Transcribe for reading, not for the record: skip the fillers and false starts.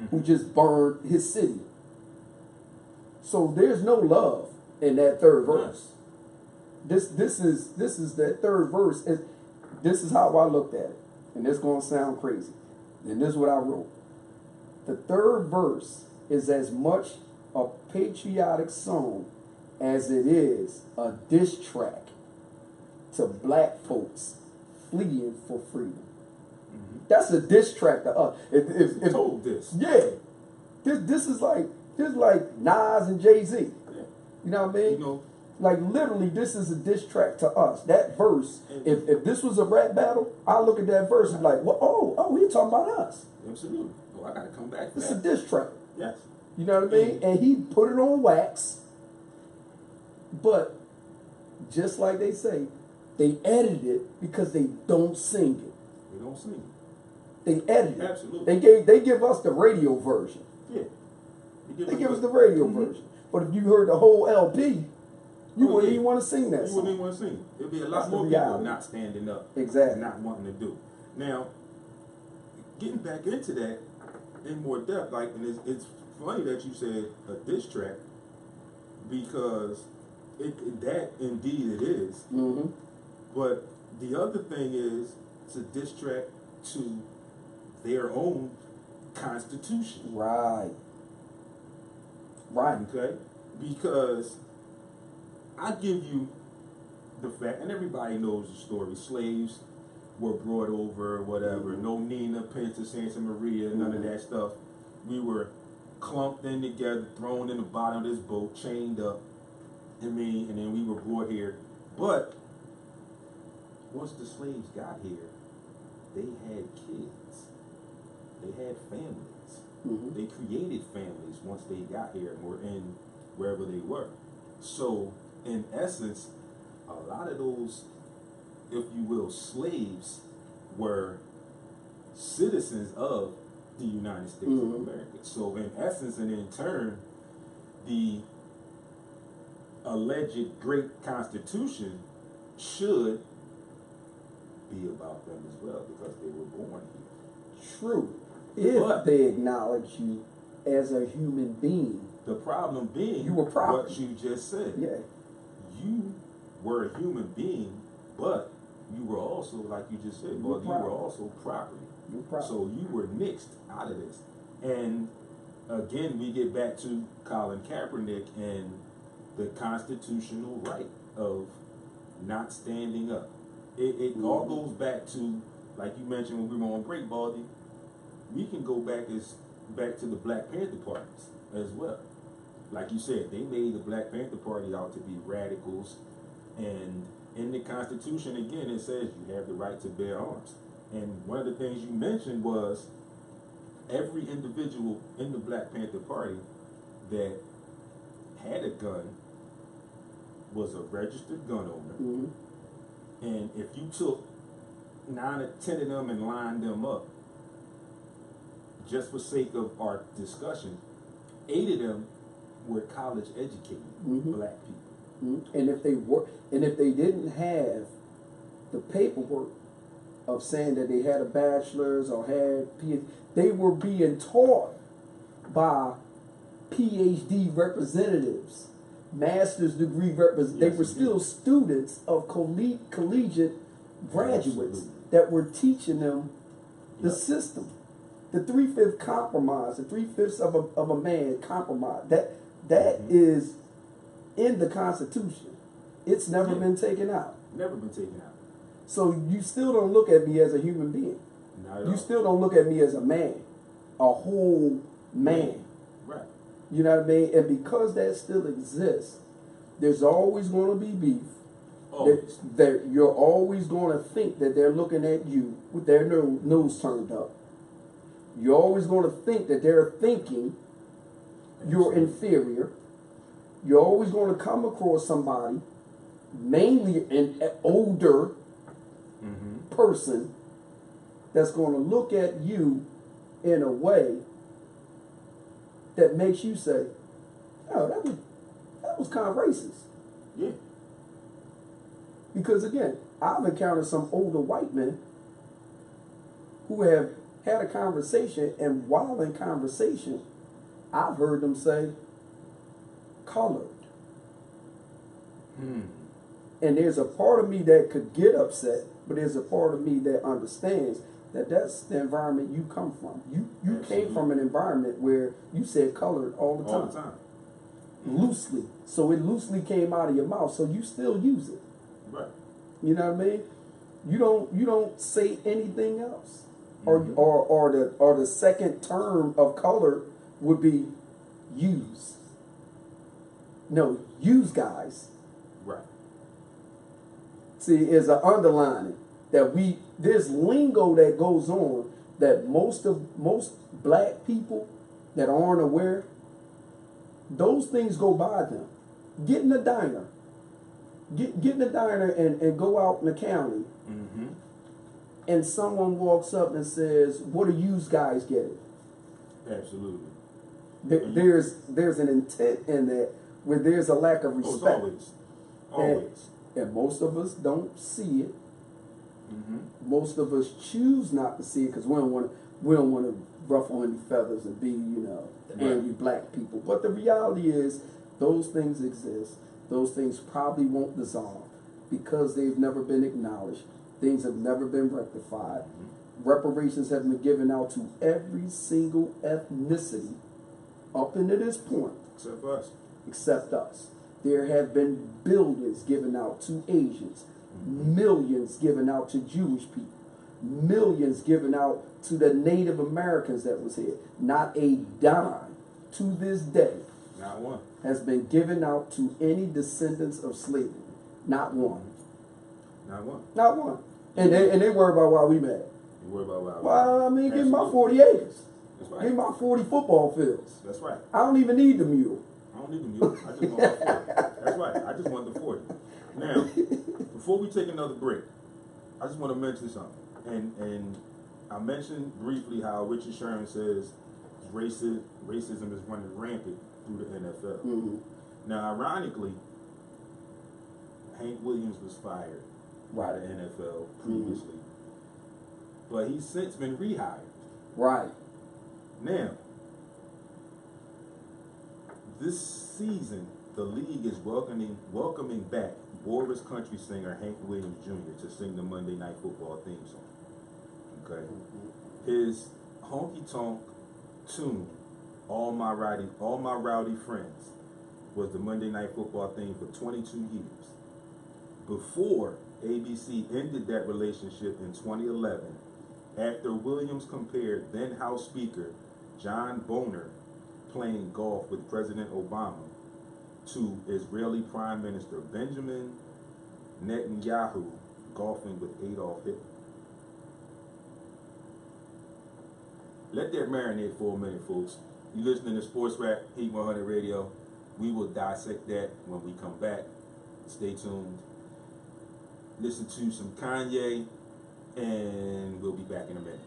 who just burned his city. So there's no love in that third verse. This is that third verse. This is how I looked at it, and it's gonna sound crazy. And this is what I wrote. The third verse is as much a patriotic song as it is a diss track to black folks fleeing for freedom. That's a diss track to us. If told this. Yeah. This is like Nas and Jay-Z. Yeah. You know what I mean? You know, like literally this is a diss track to us. That verse, if this was a rap battle, I look at that verse and be like, well, oh, he talking about us. Absolutely. Oh, I gotta come back to It's that. a diss track. Yes. You know what I mean? And he put it on wax. But just like they say, they edited it because they don't sing it. They don't sing it. They edit it. Absolutely. They give us the radio version. Yeah. They give us the radio version. But if you heard the whole LP, you wouldn't even want to sing that song. You wouldn't even want to sing it. There'd be a lot more people not standing up. Exactly. Not wanting to do. Now, getting back into that in more depth, like, and it's funny that you said a diss track, because that indeed it is. But the other thing is, it's a diss track to their own constitution. Right. Okay? Because I give you the fact, and everybody knows the story, slaves were brought over, whatever, no Nina, Pinta, Santa Maria, none of that stuff. We were clumped in together, thrown in the bottom of this boat, chained up, and then we were brought here. But once the slaves got here, they had kids. They had families. They created families once they got here and were in wherever they were. So, in essence, a lot of those, if you will, slaves were citizens of the United States of America. So, in essence and in turn, the alleged great Constitution should be about them as well, because they were born here. True. If they acknowledge you as a human being. The problem being, you were property. What you just said. Yeah. You were a human being, but you were also, like you just said, you were also property. So you were nixed out of this. And again, we get back to Colin Kaepernick and the constitutional right of not standing up. It all goes back to, like you mentioned when we were on break, Baldy, we can go back to the Black Panther parties as well. Like you said, they made the Black Panther Party out to be radicals, and in the Constitution, again, it says you have the right to bear arms. And one of the things you mentioned was every individual in the Black Panther Party that had a gun was a registered gun owner. And if you took 9 or 10 of them and lined them up, just for sake of our discussion, 8 of them were college educated black people. And if they didn't have the paperwork of saying that they had a bachelor's or had PhD, they were being taught by PhD representatives, master's degree representatives. They were still students of collegiate graduates that were teaching them the system. The 3/5 compromise, the 3/5 of a man compromise, that is in the Constitution. It's never been taken out. Never been taken out. So you still don't look at me as a human being. Not at you all. still don't look at me as a man, a whole man. Right. You know what I mean? And because that still exists, there's always going to be beef. That you're always going to think that they're looking at you with their nose turned up. You're always going to think that they're thinking you're inferior. You're always going to come across somebody, mainly an older person, that's going to look at you in a way that makes you say, oh, that was kind of racist. Yeah. Because again, I've encountered some older white men who have had a conversation, and while in conversation, I've heard them say, colored. And there's a part of me that could get upset, but there's a part of me that understands that that's the environment you come from. You came from an environment where you said colored all the time. Loosely. So it loosely came out of your mouth, so you still use it. Right. You know what I mean? You don't say anything else. Or the second term of color would be use. No, use guys. Right. See, is an underlining that there's lingo that goes on that most black people that aren't aware, those things go by them. Get in a diner. Get in a diner and go out in the county. And someone walks up and says, "What are you guys getting?" Absolutely. There's an intent in that where there's a lack of respect. Always. And most of us don't see it. Most of us choose not to see it because we don't want to ruffle any feathers and be, angry black people. But the reality is, those things exist. Those things probably won't dissolve because they've never been acknowledged. Things have never been rectified. Reparations have been given out to every single ethnicity up until this point. Except us. Except us. There have been billions given out to Asians, millions given out to Jewish people, millions given out to the Native Americans that was here. Not a dime to this day Not one. has been given out to any descendants of slavery. Not one. Not one. Not one. And they worry about why we mad. You worry about why? Well, I mean, give me my 40 acres. That's right. Give me my 40 football fields. That's right. I don't even need the mule. I don't need the mule. I just want the 40. That's right. I just want the 40. Now, before we take another break, I just want to mention something. And I mentioned briefly how Richard Sherman says racism is running rampant through the NFL. Now, ironically, Hank Williams was fired by the NFL previously, but he's since been rehired. Right. Now, this season, the league is welcoming back Boris country singer Hank Williams Jr. to sing the Monday Night Football theme song. Okay, his honky tonk tune, "All My Rowdy Friends," was the Monday Night Football theme for 22 years. Before ABC ended that relationship in 2011, after Williams compared then House Speaker John Boehner playing golf with President Obama to Israeli Prime Minister Benjamin Netanyahu golfing with Adolf Hitler. Let that marinate for a minute, folks. You're listening to Sports Rap Heat 100 Radio. We will dissect that when we come back. Stay tuned. Listen to some Kanye, and we'll be back in a minute.